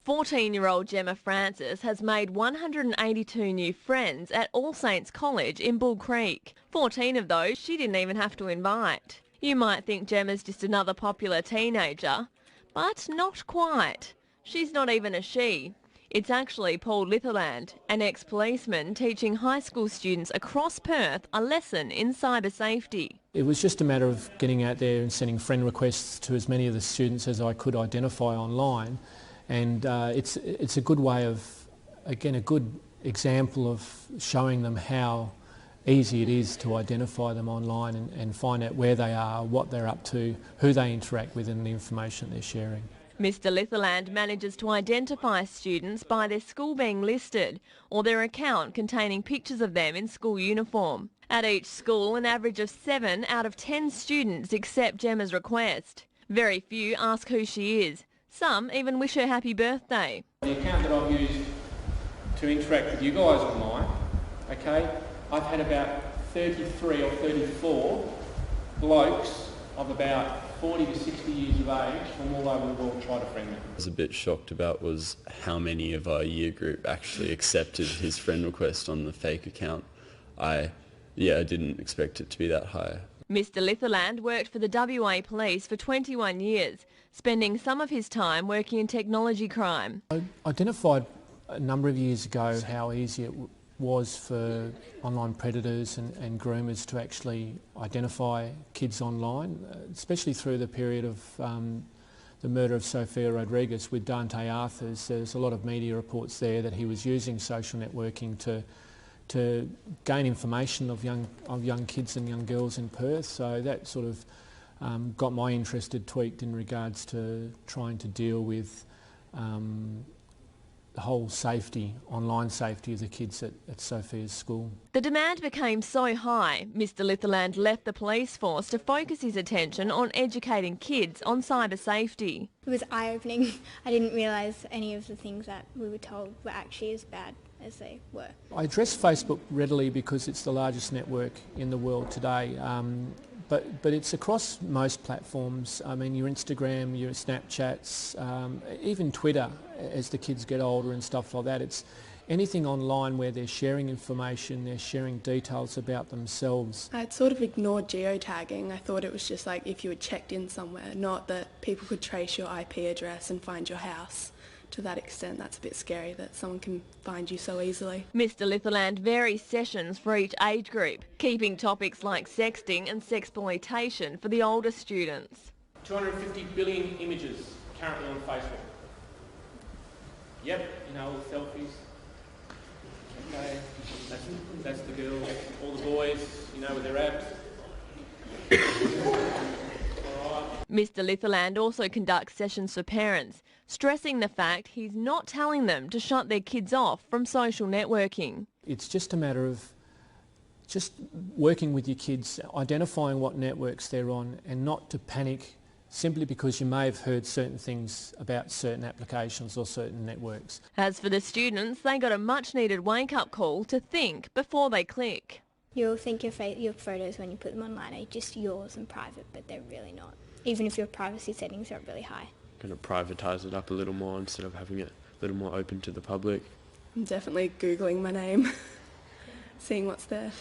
14-year-old Gemma Francis has made 182 new friends at All Saints College in Bull Creek. 14 of those she didn't even have to invite. You might think Gemma's just another popular teenager, but not quite. She's not even a she. It's actually Paul Litherland, an ex-policeman teaching high school students across Perth a lesson in cyber safety. It was just a matter of getting out there and sending friend requests to as many of the students as I could identify online. And it's a good way of, again, a good example of showing them how easy it is to identify them online and find out where they are, what they're up to, who they interact with and the information they're sharing. Mr Litherland manages to identify students by their school being listed or their account containing pictures of them in school uniform. At each school, an average of 7 out of 10 students accept Gemma's request. Very few ask who she is. Some even wish her happy birthday. The account that I've used to interact with you guys online, okay, I've had about 33 or 34 blokes of about 40 to 60 years of age from all over the world try to friend me. I was a bit shocked about was how many of our year group actually accepted his friend request on the fake account. I didn't expect it to be that high. Mr Litherland worked for the WA Police for 21 years, spending some of his time working in technology crime. I identified a number of years ago how easy it was for online predators and groomers to actually identify kids online, especially through the period of the murder of Sophia Rodriguez with Dante Arthurs. There's a lot of media reports there that he was using social networking to gain information of young kids and young girls in Perth. So that sort of got my interest tweaked in regards to trying to deal with the whole safety, online safety of the kids at Sophia's school. The demand became so high, Mr Litherland left the police force to focus his attention on educating kids on cyber safety. It was eye-opening. I didn't realise any of the things that we were told were actually as bad as they were. I address Facebook readily because it's the largest network in the world today, but it's across most platforms. I mean, your Instagram, your Snapchats, even Twitter as the kids get older and stuff like that. It's anything online where they're sharing information, they're sharing details about themselves. I'd sort of ignored geotagging. I thought it was just like if you had checked in somewhere, not that people could trace your IP address and find your house. To that extent, that's a bit scary that someone can find you so easily. Mr Litherland varies sessions for each age group, keeping topics like sexting and sexploitation for the older students. 250 billion images currently on Facebook. Yep, all the selfies. Okay, that's the girls, all the boys, with their abs. Mr Litherland also conducts sessions for parents, stressing the fact he's not telling them to shut their kids off from social networking. It's just a matter of just working with your kids, identifying what networks they're on and not to panic simply because you may have heard certain things about certain applications or certain networks. As for the students, they got a much needed wake-up call to think before they click. You'll think your photos when you put them online are just yours and private, but they're really not. Even if your privacy settings are really high. Kind of privatise it up a little more instead of having it a little more open to the public. I'm definitely Googling my name, seeing what's there.